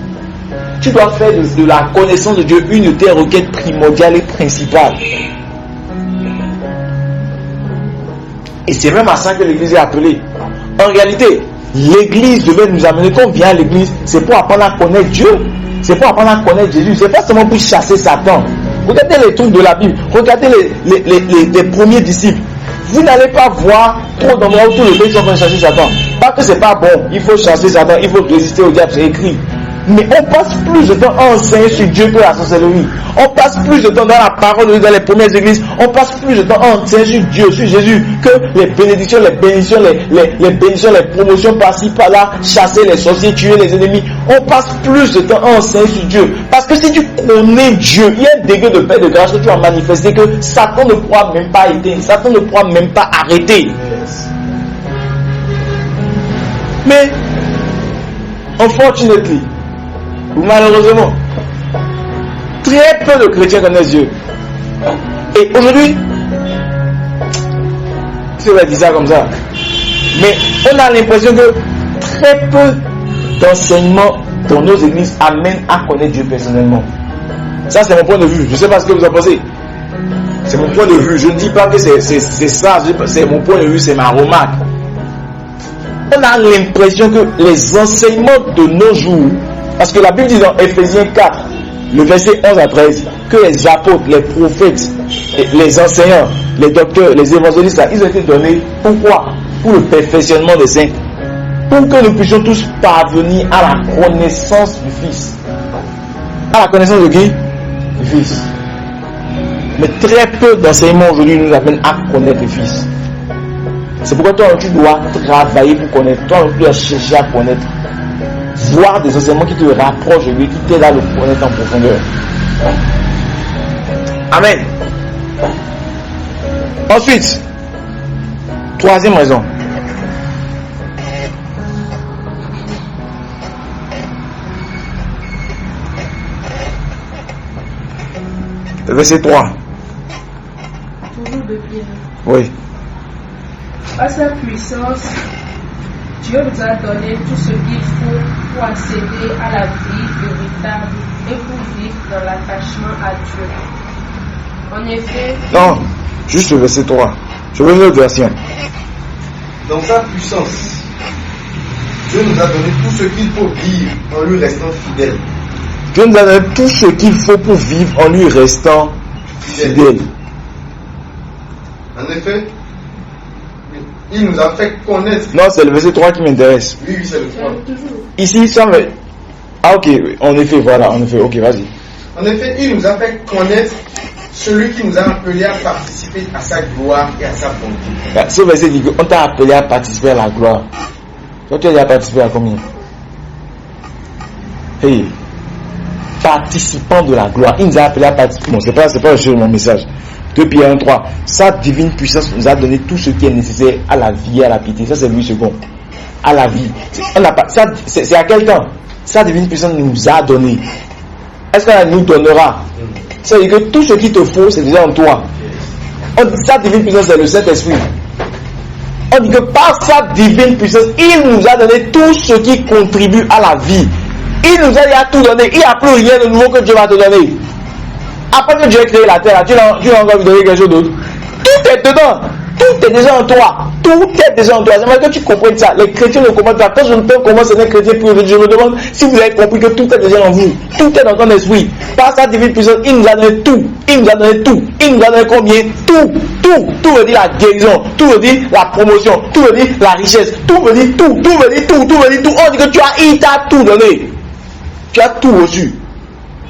Tu dois faire de la connaissance de Dieu une de tes requêtes primordiales et principales. Et c'est même à ça que l'église est appelée. En réalité, l'église devait nous amener, quand on vient à l'église, c'est pour apprendre à connaître Dieu. C'est pour apprendre à connaître Jésus. C'est pas seulement pour chasser Satan. Regardez les trucs de la Bible. Regardez les premiers disciples. Vous n'allez pas voir trop d'endroits où tous les gens sont en train de chasser Satan. Pas que c'est pas bon. Il faut chasser Satan. Il faut résister au diable. C'est écrit. Mais on passe plus de temps à enseigner sur Dieu que la sorcellerie. On passe plus de temps dans la parole de Dieu, dans les premières églises. On passe plus de temps à enseigner sur Dieu, sur Jésus, que les bénédictions, les bénédictions, les bénédictions, les promotions par-ci, par-là, chasser les sorciers, tuer les ennemis. On passe plus de temps à enseigner sur Dieu. Parce que si tu connais Dieu, il y a un degré de paix, de grâce que tu vas manifester que Satan ne pourra même pas aider. Satan ne pourra même pas arrêter. Mais, unfortunately, malheureusement, très peu de chrétiens connaissent Dieu. Et aujourd'hui, je vais dire ça comme ça, mais on a l'impression que très peu d'enseignements dans nos églises amènent à connaître Dieu personnellement. Ça, c'est mon point de vue. Je ne sais pas ce que vous en pensez. C'est mon point de vue. Je ne dis pas que c'est ça. C'est mon point de vue, c'est ma remarque. On a l'impression que les enseignements de nos jours, parce que la Bible dit dans Ephésiens 4, le verset 11 à 13, que les apôtres, les prophètes, les enseignants, les docteurs, les évangélistes, ils ont été donnés. Pourquoi? Pour le perfectionnement des saints. Pour que nous puissions tous parvenir à la connaissance du Fils. À la connaissance de qui? Du Fils. Mais très peu d'enseignements aujourd'hui nous amènent à connaître le Fils. C'est pourquoi toi, tu dois travailler pour connaître. Toi, tu dois chercher à connaître. Voir des enseignements qui te rapprochent de lui, qui t'aident à le connaître en profondeur. Amen. Ensuite, troisième raison. Verset 3. Toujours de pied. Oui. À sa puissance, Dieu vous a donné tout ce qu'il faut pour accéder à la vie véritable et pour vivre dans l'attachement à Dieu. En effet... Non, juste le verset 3. Je veux une autre version. Dans sa puissance, Dieu nous a donné tout ce qu'il faut vivre en lui restant fidèle. Dieu nous a donné tout ce qu'il faut pour vivre en lui restant fidèle. En effet, il nous a fait connaître. Non, c'est le verset 3 qui m'intéresse. Oui, c'est le 3. Ici, ça me... Ah, ok, en effet, voilà, en effet, ok, vas-y. En effet, il nous a fait connaître celui qui nous a appelés à participer à sa gloire et à sa bonté. Ce verset dit qu'on t'a appelé à participer à la gloire. Toi, tu as déjà participé à combien? Hey, participant de la gloire. Il nous a appelé à participer. Bon, c'est pas le sujet de mon message. 2 Pierre 1:3. Sa divine puissance nous a donné tout ce qui est nécessaire à la vie et à la piété. Ça, c'est Louis II. À la vie. C'est à quel temps? Sa divine puissance nous a donné. Est-ce qu'elle nous donnera? C'est-à-dire que tout ce qu'il te faut, c'est déjà en toi. On dit sa divine puissance, c'est le Saint-Esprit. On dit que par sa divine puissance, il nous a donné tout ce qui contribue à la vie. Il nous a déjà tout donné. Il n'y a plus rien de nouveau que Dieu va te donner. Après que Dieu a créé la terre, tu vas encore lui donner quelque chose d'autre. Tout est dedans. Tout est déjà en toi. Tout est déjà en toi. J'aimerais que tu comprennes ça. Les chrétiens ne comprennent pas. Quand je ne peux comment c'est un chrétien, puis je me demande si vous avez compris que tout est déjà en vous. Tout est dans ton esprit. Par sa divine puissance, il nous a donné tout. Il nous a donné tout. Il nous a donné combien? Tout. Tout veut dire la guérison. Tout veut dire la promotion. Tout veut dire la richesse. Tout veut dire tout. Tout veut dire tout. Tout veut dire tout. On dit que il t'a tout donné. Tu as tout reçu.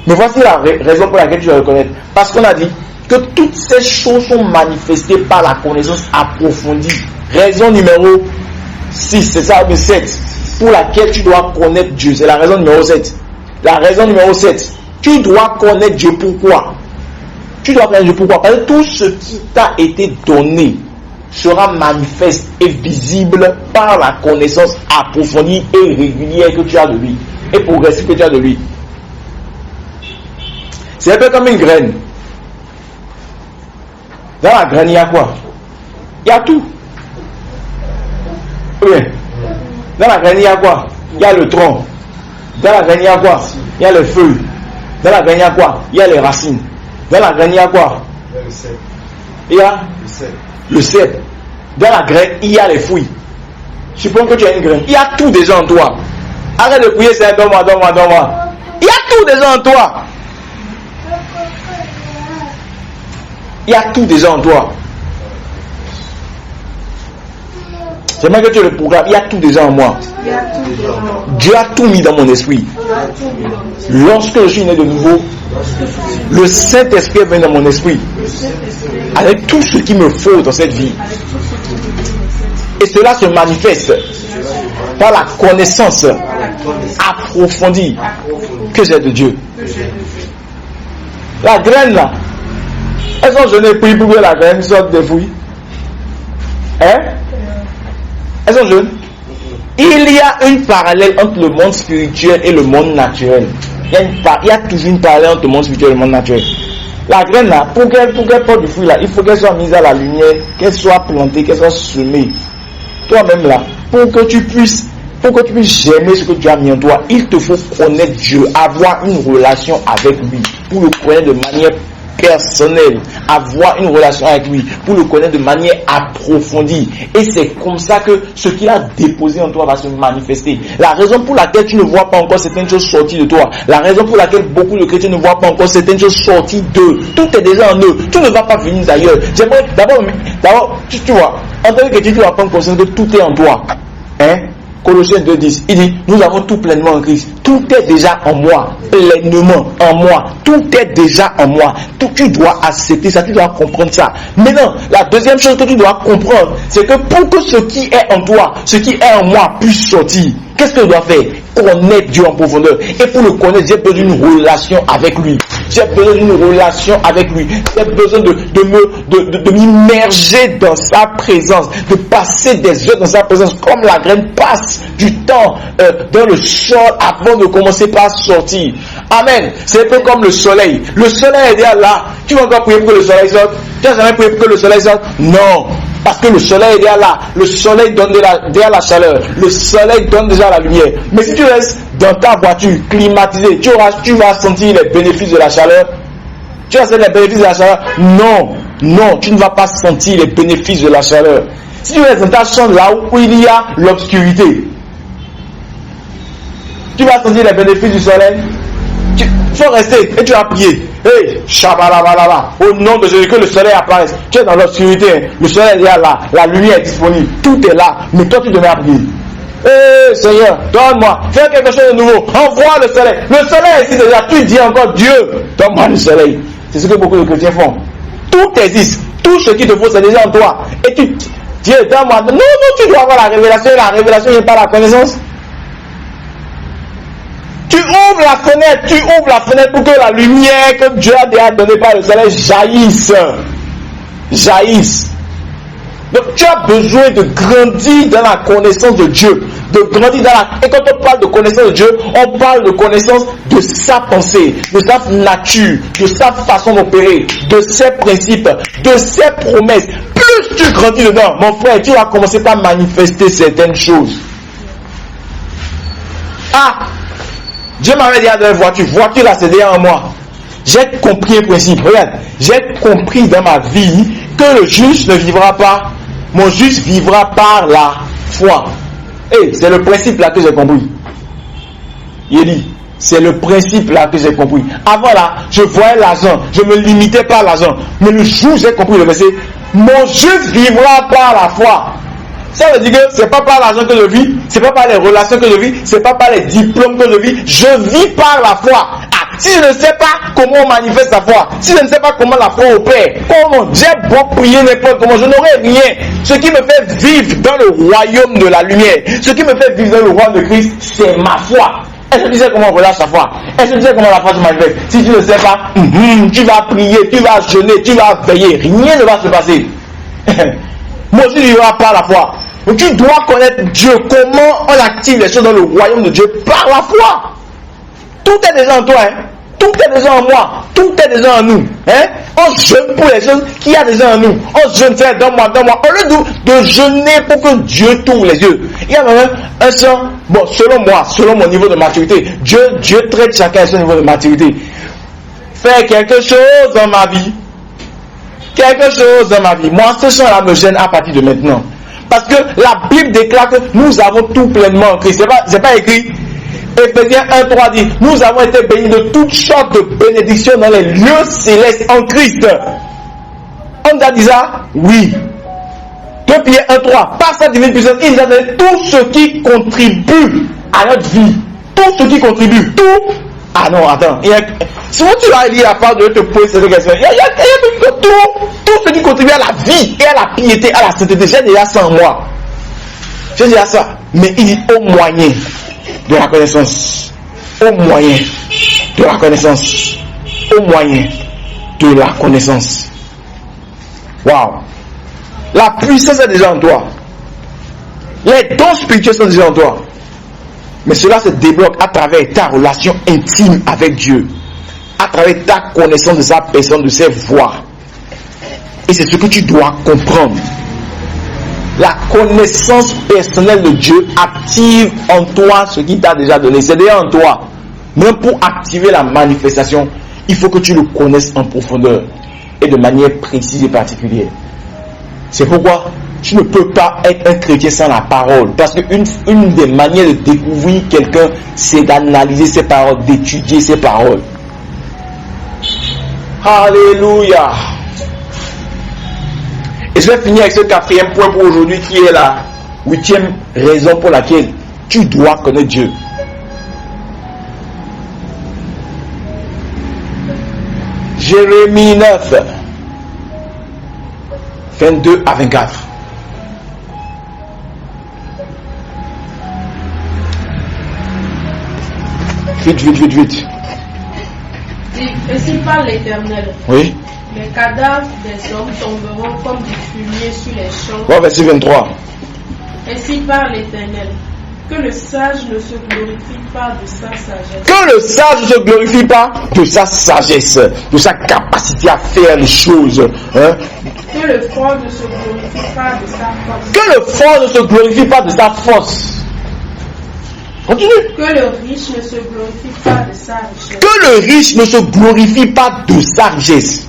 Mais voici la raison pour laquelle tu dois reconnaître. Parce qu'on a dit que toutes ces choses sont manifestées par la connaissance approfondie. Raison numéro 6, c'est ça, mais 7, pour laquelle tu dois connaître Dieu. C'est la raison numéro 7. La raison numéro 7, tu dois connaître Dieu. Pourquoi? Tu dois connaître Dieu. Pourquoi? Parce que tout ce qui t'a été donné sera manifeste et visible par la connaissance approfondie et régulière que tu as de lui. Et progressive que tu as de lui. C'est un peu comme une graine. Dans la graine, il y a quoi? Il y a tout. Oui. Dans la graine, il y a quoi? Il y a le tronc. Dans la graine, il y a quoi? Il y a les feuilles. Dans la graine, il y a quoi? Il y a les racines. Dans la graine, il y a quoi? Il y a le cep. Dans la graine, il y a les fruits. Suppose que tu as une graine. Il y a tout déjà en toi. Arrête de prier, c'est donne-moi. Il y a tout déjà en toi. Il y a tout déjà en toi. J'aimerais que tu le programmes. Il y a tout déjà en moi. Dieu a tout mis dans mon esprit. Lorsque je suis né de nouveau, le Saint-Esprit est venu dans mon esprit. Avec tout ce qu'il me faut dans cette vie. Et cela se manifeste par la connaissance approfondie que j'ai de Dieu. La graine là, est-ce que je n'ai pris pour que la graine sorte des fruits? Hein? Est-ce que il y a une parallèle entre le monde spirituel et le monde naturel. Il y a toujours une parallèle entre le monde spirituel et le monde naturel. La graine là, pour qu'elle porte du fruit là, il faut qu'elle soit mise à la lumière, qu'elle soit plantée, qu'elle soit semée. Toi-même là, pour que tu puisses germer ce que tu as mis en toi, il te faut connaître Dieu, avoir une relation avec lui, pour le connaître de manière personnelle, avoir une relation avec lui, pour le connaître de manière approfondie. Et c'est comme ça que ce qu'il a déposé en toi va se manifester. La raison pour laquelle tu ne vois pas encore certaines choses sorties de toi, la raison pour laquelle beaucoup de chrétiens ne voient pas encore certaines choses sorties d'eux, tout est déjà en eux, tout ne va pas venir d'ailleurs. J'aimerais d'abord, tu vois, en tant que chrétien, tu vas prendre conscience que tout est en toi. Hein? Colossiens 2:10, il dit, nous avons tout pleinement en Christ. Tout est déjà en moi, pleinement en moi. Tout est déjà en moi. Tout, tu dois accepter ça, tu dois comprendre ça. Maintenant, la deuxième chose que tu dois comprendre, c'est que pour que ce qui est en toi, ce qui est en moi puisse sortir, qu'est-ce que je dois faire? Connaître Dieu en profondeur. Et pour le connaître, j'ai besoin d'une relation avec lui. J'ai besoin d'une relation avec lui. J'ai besoin de m'immerger dans sa présence, de passer des heures dans sa présence, comme la graine passe du temps dans le sol avant de commencer par sortir. Amen. C'est un peu comme le soleil. Le soleil est déjà là. Tu vas encore prier pour que le soleil sorte? Tu n'as jamais prié pour que le soleil sorte? Non. Parce que le soleil est déjà là. Le soleil donne déjà la chaleur. Le soleil donne déjà la lumière. Mais si tu restes dans ta voiture climatisée, tu vas sentir les bénéfices de la chaleur. Tu vas sentir les bénéfices de la chaleur? Non, tu ne vas pas sentir les bénéfices de la chaleur. Si tu restes dans ta chambre là où il y a l'obscurité, tu vas sentir les bénéfices du soleil. faut rester. Et tu vas prier. Hey, shabalabalaba. Au nom de Jésus, que le soleil apparaisse. Tu es dans l'obscurité. Le soleil est là. La lumière est disponible. Tout est là. Mais toi, tu devais prier. Hey, Seigneur, donne-moi. Fais quelque chose de nouveau. Envoie le soleil. Le soleil est ici déjà. Tu dis encore, Dieu, donne-moi le soleil. C'est ce que beaucoup de chrétiens font. Tout existe. Tout ce qu'il te faut, c'est déjà en toi. Et tu... Dieu, donne-moi. Non, tu dois avoir la révélation. La révélation n'est pas la connaissance. Tu ouvres la fenêtre pour que la lumière que Dieu a déjà donnée par le soleil jaillisse. Donc tu as besoin de grandir dans la connaissance de Dieu. Et quand on parle de connaissance de Dieu, on parle de connaissance de sa pensée, de sa nature, de sa façon d'opérer, de ses principes, de ses promesses. Plus tu grandis dedans, mon frère, tu vas commencer par manifester certaines choses. Dieu m'avait dit à la voiture là, c'est déjà en moi. J'ai compris un principe. Regarde, j'ai compris dans ma vie que le juste ne vivra pas. Mon juste vivra par la foi. C'est le principe là que j'ai compris. Il dit, c'est le principe là que j'ai compris. Avant là, je voyais l'argent, je me limitais par l'argent. Mais le jour où j'ai compris le verset, mon juste vivra par la foi. Ça veut dire que c'est pas par l'argent que je vis, c'est pas par les relations que je vis, c'est pas par les diplômes que je vis, je vis par la foi. Si je ne sais pas comment on manifeste la foi, si je ne sais pas comment la foi opère, comment j'ai beau prier n'importe comment, je n'aurai rien. Ce qui me fait vivre dans le royaume de la lumière, ce qui me fait vivre dans le royaume de Christ, c'est ma foi. Est-ce que tu sais comment on relâche la foi? Est-ce que tu sais comment la foi se manifeste? Si tu ne sais pas, tu vas prier, tu vas jeûner, tu vas veiller, rien ne va se passer. Moi aussi, il y aura pas la foi. Donc tu dois connaître Dieu, comment on active les choses dans le royaume de Dieu par la foi. Tout est déjà en toi, tout est déjà en moi, tout est déjà en nous. On jeûne pour les choses qu'il y a déjà en nous. On jeûne, c'est donne-moi. Au lieu de jeûner pour que Dieu t'ouvre les yeux, il y a même un sens, selon mon niveau de maturité, Dieu traite chacun à son niveau de maturité. Faire quelque chose dans ma vie. Moi, ce chant-là me gêne à partir de maintenant. Parce que la Bible déclare que nous avons tout pleinement en Christ. C'est pas écrit. Éphésiens 1:3 dit, nous avons été bénis de toutes sortes de bénédictions dans les lieux célestes en Christ. On a dit ça? Oui. 2 Pierre 1:3, par sa divine puissance, il nous a donné tout ce qui contribue à notre vie. Tout ce qui contribue. Tout. Ah non, attends. Souvent tu vas lire la part de te poser cette question. Il y a tout ce qui contribue à la vie et à la piété, à la sainteté. J'ai déjà ça en moi. J'ai déjà ça. Mais il dit au moyen de la connaissance. Au moyen de la connaissance. Au moyen de la connaissance. Waouh. La puissance est déjà en toi. Les dons spirituels sont déjà en toi. Mais cela se débloque à travers ta relation intime avec Dieu. À travers ta connaissance de sa personne, de ses voies. Et c'est ce que tu dois comprendre. La connaissance personnelle de Dieu active en toi ce qu'il t'a déjà donné. C'est déjà en toi. Même pour activer la manifestation, il faut que tu le connaisses en profondeur et de manière précise et particulière. C'est pourquoi tu ne peux pas être un chrétien sans la parole. Parce qu'une des manières de découvrir quelqu'un, c'est d'analyser ses paroles, d'étudier ses paroles. Alléluia. Et je vais finir avec ce 4e point pour aujourd'hui, qui est la 8e raison pour laquelle tu dois connaître Dieu. Jérémie 9, 22 à 24. Vite. Ainsi parle l'Éternel. Oui. Les cadavres des hommes tomberont comme du fumier sur les champs. Bon, verset 23. Ainsi parle l'Éternel. Que le sage ne se glorifie pas de sa sagesse. Que le sage ne se glorifie pas de sa sagesse, de sa capacité à faire les choses. Que le fort ne se glorifie pas de sa force. Que le fort ne se glorifie pas de sa force. Continue. Que le riche ne se glorifie pas de sa richesse. Que le riche ne se glorifie pas de sa richesse.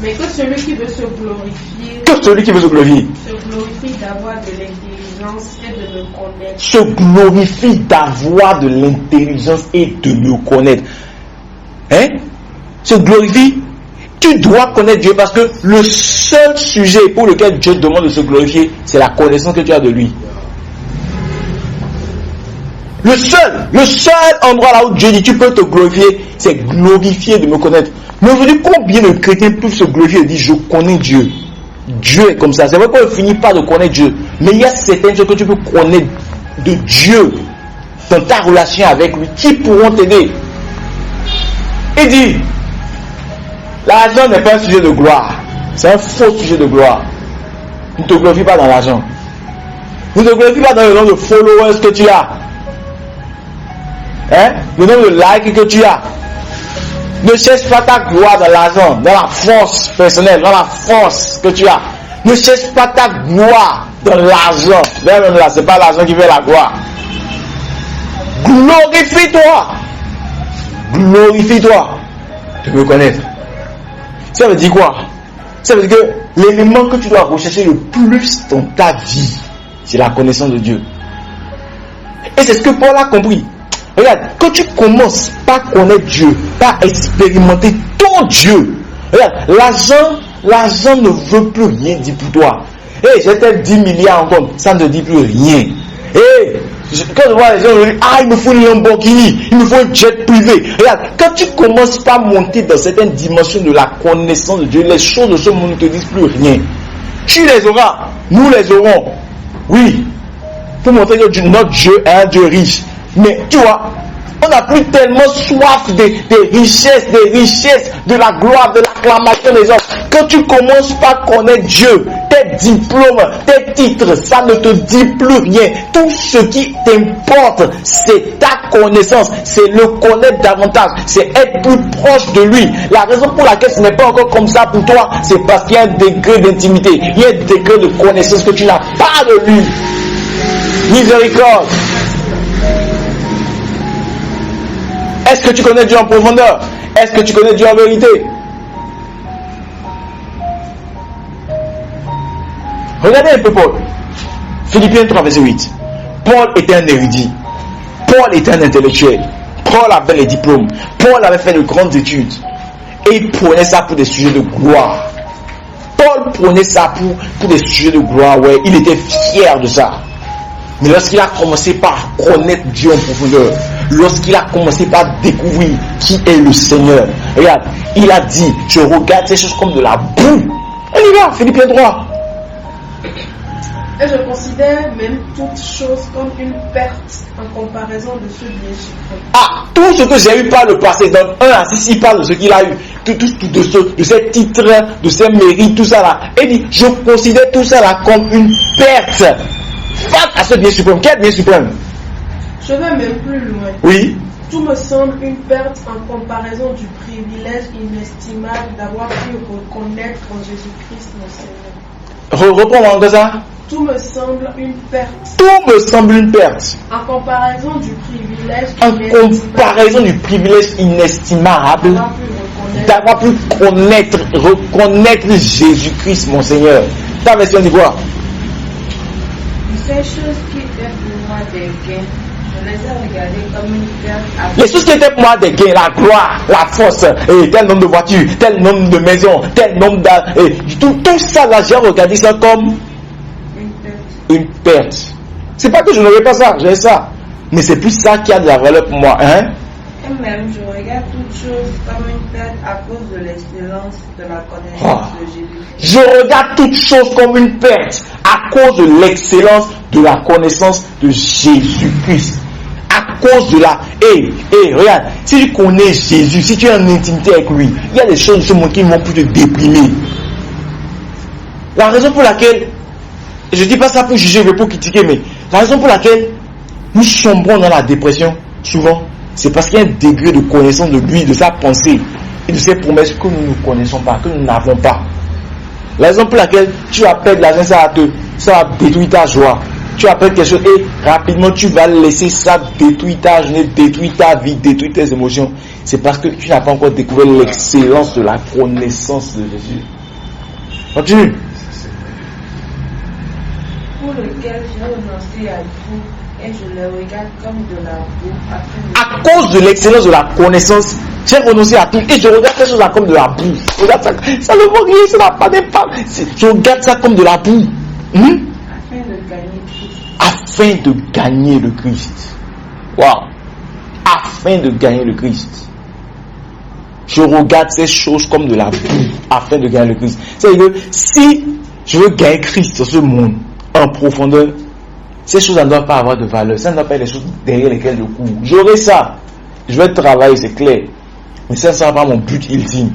Mais que celui qui veut se glorifier. Que celui qui veut se glorifier. Se glorifie d'avoir de l'intelligence et de me connaître. Se glorifie d'avoir de l'intelligence et de me connaître. se glorifie, tu dois connaître Dieu, parce que le seul sujet pour lequel Dieu te demande de se glorifier, c'est la connaissance que tu as de lui. Le seul endroit là où Dieu dit tu peux te glorifier, c'est glorifier de me connaître. Mais aujourd'hui, combien de chrétiens peuvent se glorifier et dire je connais Dieu? Dieu est comme ça. C'est vrai qu'on ne finit pas de connaître Dieu, mais il y a certaines choses que tu peux connaître de Dieu dans ta relation avec lui qui pourront t'aider. Il dit l'argent n'est pas un sujet de gloire, c'est un faux sujet de gloire. Ne te glorifie pas dans l'argent, ne te glorifie pas dans le nombre de followers que tu as, le nombre de likes que tu as. Ne cherche pas ta gloire dans l'argent, dans la force personnelle, dans la force que tu as. Ne cherche pas ta gloire dans l'argent. Même là, c'est pas l'argent qui fait la gloire. Glorifie-toi. Glorifie-toi de me connaître. Ça veut dire quoi? Ça veut dire que l'élément que tu dois rechercher le plus dans ta vie, c'est la connaissance de Dieu. Et c'est ce que Paul a compris. Regarde, quand tu commences par connaître Dieu, par expérimenter ton Dieu, regarde, l'argent ne veut plus rien dire pour toi. J'ai peut-être 10 milliards en compte, ça ne te dit plus rien. Quand je vois les gens, je dis, il me faut une Lamborghini, il me faut un jet privé. Regarde, quand tu commences par monter dans certaines dimensions de la connaissance de Dieu, les choses de ce monde ne te disent plus rien. Tu les auras, nous les aurons. Oui, pour montrer que notre Dieu est un Dieu riche. Mais tu vois, on n'a plus tellement soif des richesses, de la gloire, de l'acclamation des hommes. Quand tu commences par connaître Dieu, tes diplômes, tes titres, ça ne te dit plus rien. Tout ce qui t'importe, c'est ta connaissance, c'est le connaître davantage, c'est être plus proche de lui. La raison pour laquelle ce n'est pas encore comme ça pour toi, c'est parce qu'il y a un degré d'intimité, il y a un degré de connaissance que tu n'as pas de lui. Miséricorde. Est-ce que tu connais Dieu en profondeur? Est-ce que tu connais Dieu en vérité? Regardez un peu Paul. Philippiens 3, verset 8. Paul était un érudit. Paul était un intellectuel. Paul avait les diplômes. Paul avait fait de grandes études. Et il prenait ça pour des sujets de gloire. Paul prenait ça pour des sujets de gloire. Ouais, il était fier de ça. Mais lorsqu'il a commencé par connaître Dieu en profondeur, lorsqu'il a commencé par découvrir qui est le Seigneur, regarde, il a dit, je regarde ces choses comme de la boue. On y va, Philippiens 3. Et je considère même toutes choses comme une perte en comparaison de ce bien suprême. Tout ce que j'ai eu par le passé, dans 1 à 6, il parle de ce qu'il a eu, de ses titres, de ses mérites, tout ça là. Et il dit, je considère tout ça là comme une perte face à ce bien suprême. Quel bien suprême? Je vais même plus loin. Oui. Tout me semble une perte en comparaison du privilège inestimable d'avoir pu reconnaître en Jésus-Christ mon Seigneur. Reprends encore ça. Tout me semble une perte. Tout me semble une perte. En comparaison du privilège inestimable d'avoir pu reconnaître Jésus-Christ mon Seigneur. Ta version dit quoi? Ces choses qui étaient pour moi des gains, je les ai regardées comme une perte. Les choses qui étaient pour moi des gains, la gloire, la force, et tel nombre de voitures, tel nombre de maisons, tel nombre tout ça là, j'ai regardé ça comme une perte. C'est pas que je n'aurais pas ça, j'ai ça. Mais c'est plus ça qui a de la valeur pour moi. Et même, je regarde toutes choses comme une perte à cause de l'excellence de la connaissance de Jésus. Je regarde toutes choses comme une perte à cause de l'excellence de la connaissance de Jésus-Christ. À cause de la... regarde, si tu connais Jésus, si tu es en intimité avec lui, il y a des choses de ce monde qui vont plus te déprimer. La raison pour laquelle, je ne dis pas ça pour juger, mais pour critiquer, mais la raison pour laquelle nous sombrons dans la dépression, souvent, c'est parce qu'il y a un degré de connaissance de lui, de sa pensée et de ses promesses que nous ne connaissons pas, que nous n'avons pas. La raison pour laquelle tu vas perdre l'argent, ça va détruire ta joie. Tu vas perdre quelque chose et rapidement tu vas laisser ça détruire ta journée, détruire ta vie, détruire tes émotions. C'est parce que tu n'as pas encore découvert l'excellence de la connaissance de Jésus. Continue. Pour lequel j'ai renoncé à tout et je les regarde comme de la boue. À cause de l'excellence de la connaissance, j'ai renoncé à tout et je regarde ces choses-là comme de la boue. Regarde ça, ça ne vaut rien, ça n'a pas d'impact. Je regarde ça comme de la boue. Afin de gagner Christ. Afin de gagner le Christ. Waouh! Afin de gagner le Christ. Je regarde ces choses comme de la boue afin de gagner le Christ. C'est-à-dire que si je veux gagner Christ dans ce monde en profondeur, ces choses ne doivent pas avoir de valeur. Ça ne doit pas être les choses derrière lesquelles je cours. J'aurai ça. Je vais travailler, c'est clair. Mais ça ne sera pas mon but ultime.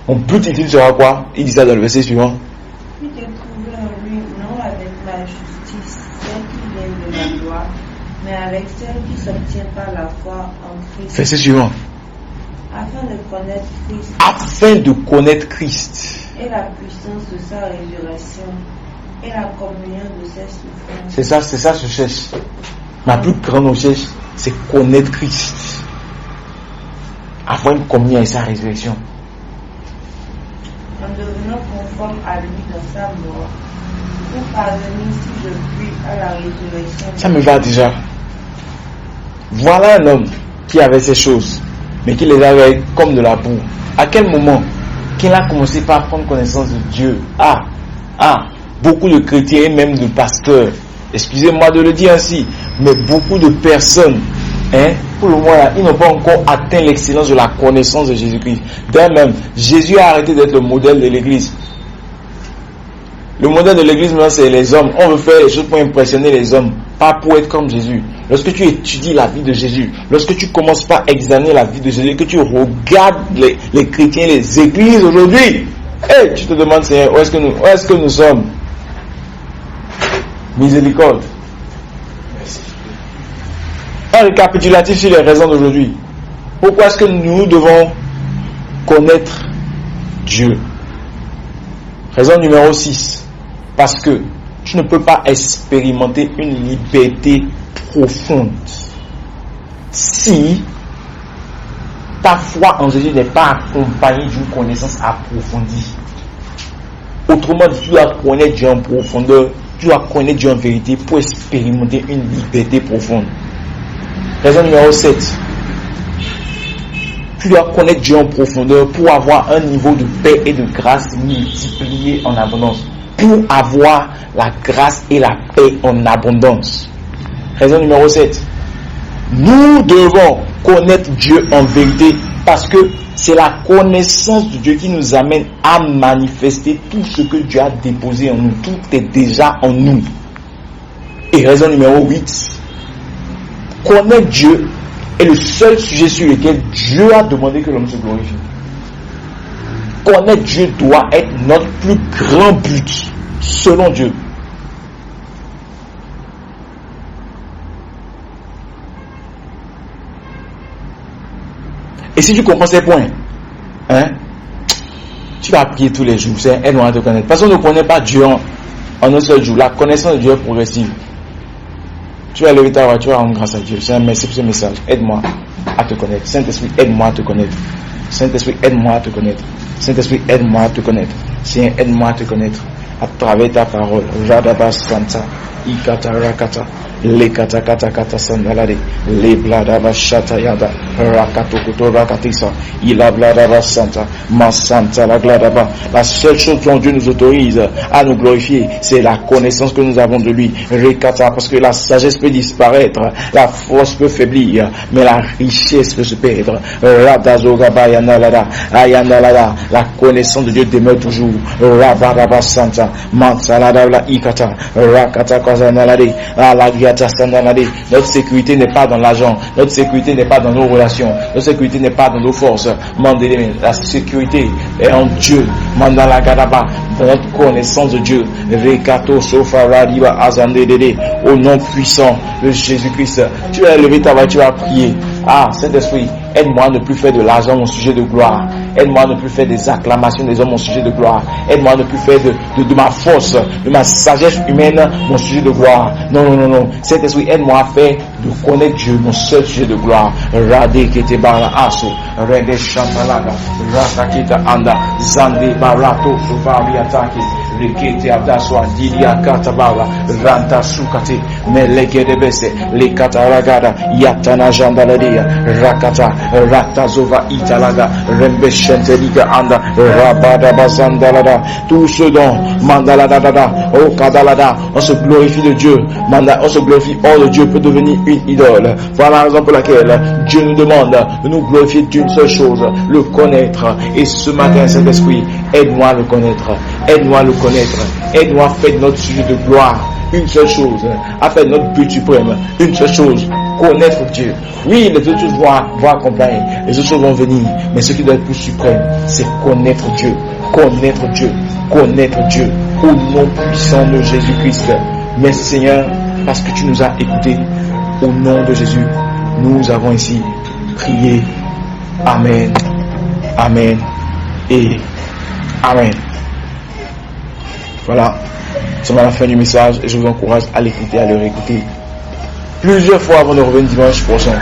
Mon but ultime sera quoi? Il dit ça dans le verset suivant. Puis de trouver en lui, non avec la justice, celle qui vient de la loi, mais avec celle qui s'obtient par la foi en Christ. Verset suivant. Afin de connaître Christ. Afin de connaître Christ. Et la puissance de sa résurrection. Et la communion de ses souffrances. C'est ça que je cherche. Ma plus grande recherche, c'est connaître Christ. Avoir une communion avec sa résurrection. En devenant conforme à lui dans sa mort, pour parvenir, si je puis, à la résurrection. Ça me va déjà. Voilà un homme qui avait ces choses, mais qui les avait comme de la boue. À quel moment qu'il a commencé par prendre connaissance de Dieu? Beaucoup de chrétiens et même de pasteurs, excusez-moi de le dire ainsi, mais beaucoup de personnes, pour le moment, ils n'ont pas encore atteint l'excellence de la connaissance de Jésus-Christ. D'ailleurs même, Jésus a arrêté d'être le modèle de l'église. Le modèle de l'église maintenant, c'est les hommes. On veut faire les choses pour impressionner les hommes, pas pour être comme Jésus. Lorsque tu étudies la vie de Jésus, lorsque tu commences par examiner la vie de Jésus, que tu regardes les chrétiens, les églises aujourd'hui, tu te demandes, Seigneur, où est-ce que nous sommes? Miséricorde. Un récapitulatif sur les raisons d'aujourd'hui. Pourquoi est-ce que nous devons connaître Dieu? Raison numéro 6. Parce que tu ne peux pas expérimenter une liberté profonde si ta foi en Jésus n'est pas accompagnée d'une connaissance approfondie. Autrement dit, tu dois connaître Dieu en profondeur, tu dois connaître Dieu en vérité pour expérimenter une liberté profonde. Raison numéro 7. Tu dois connaître Dieu en profondeur pour avoir un niveau de paix et de grâce multiplié en abondance. Pour avoir la grâce et la paix en abondance. Raison numéro 7. Nous devons connaître Dieu en vérité parce que c'est la connaissance de Dieu qui nous amène à manifester tout ce que Dieu a déposé en nous. Tout est déjà en nous. Et raison numéro 8. Connaître Dieu est le seul sujet sur lequel Dieu a demandé que l'homme se glorifie. Connaître Dieu doit être notre plus grand but, selon Dieu. Et si tu comprends ces points, tu vas prier tous les jours. C'est aide-moi à te connaître. Parce qu'on ne connaît pas Dieu en un seul jour. La connaissance de Dieu est progressive. Tu vas lever ta voix, tu vas rendre grâce à Dieu. C'est un message, ce message. Aide-moi à te connaître. Saint-Esprit, aide-moi à te connaître. Saint-Esprit, aide-moi à te connaître. Saint-Esprit, aide-moi à te connaître. Seigneur, aide-moi à te connaître à travers ta parole. Radaba Santa, Ikata Rakata, Le Kata Kata Kata Sandalade, Le Bladaba Shatayada, Rakato Koto Rakatisa, Ila Bladaba Santa, Masanta la Gladaba. La seule chose dont Dieu nous autorise à nous glorifier, c'est la connaissance que nous avons de lui. Rekata, parce que la sagesse peut disparaître, la force peut faiblir, mais la richesse peut se perdre. Radazoga Yanalada, Ayanalada, la connaissance de Dieu demeure toujours. Rabadaba Santa, Mansalada la Ikata, Rakata Kazanalade, Alagiata Sandanade. Notre sécurité n'est pas dans l'argent, notre sécurité n'est pas dans nos relations, notre sécurité n'est pas dans nos forces. Mandele, la sécurité est en Dieu. Mandala Gadaba, dans notre connaissance de Dieu. Rekato Sofa Radiba Azandede, au nom puissant de Jésus-Christ. Tu vas lever ta voix, tu vas prier. Saint-Esprit, aide-moi à ne plus faire de l'argent mon sujet de gloire. Aide-moi à ne plus faire des acclamations des hommes mon sujet de gloire. Aide-moi à ne plus faire de ma force, de ma sagesse humaine mon sujet de gloire. Non. Saint-Esprit, aide-moi à faire de connaître Dieu mon seul sujet de gloire. Radé kete bara aso, rede chantalaga, rata kita anda, zande barato, sovavi ataki. Lekete Abdaswa, Dilia Katabala, Ranta Sukate, Melegedebese, Lekataragada, Yatana Jandaladia, Rakata, Ratazova Italaga, Rembeshenteliga Anda, Rabada Bazandalada, tout ce dont Mandaladada, O Kadalada, on se glorifie de Dieu, on se glorifie hors de Dieu peut devenir une idole. Voilà la raison pour laquelle Dieu nous demande de nous glorifier d'une seule chose, le connaître. Et ce matin, Saint-Esprit, aide-moi à le connaître, aide-moi à le connaître, aide-moi à faire notre sujet de gloire une seule chose, à faire notre but suprême, une seule chose, connaître Dieu. Oui, les autres choses vont accompagner, les autres choses vont venir, mais ce qui doit être plus suprême, c'est connaître Dieu, connaître Dieu, connaître Dieu, au nom puissant de Jésus-Christ. Merci Seigneur, parce que tu nous as écoutés. Au nom de Jésus, nous avons ici prié. Amen, Amen et Amen. Voilà, c'est la fin du message et je vous encourage à l'écouter, à le réécouter plusieurs fois avant de revenir dimanche prochain.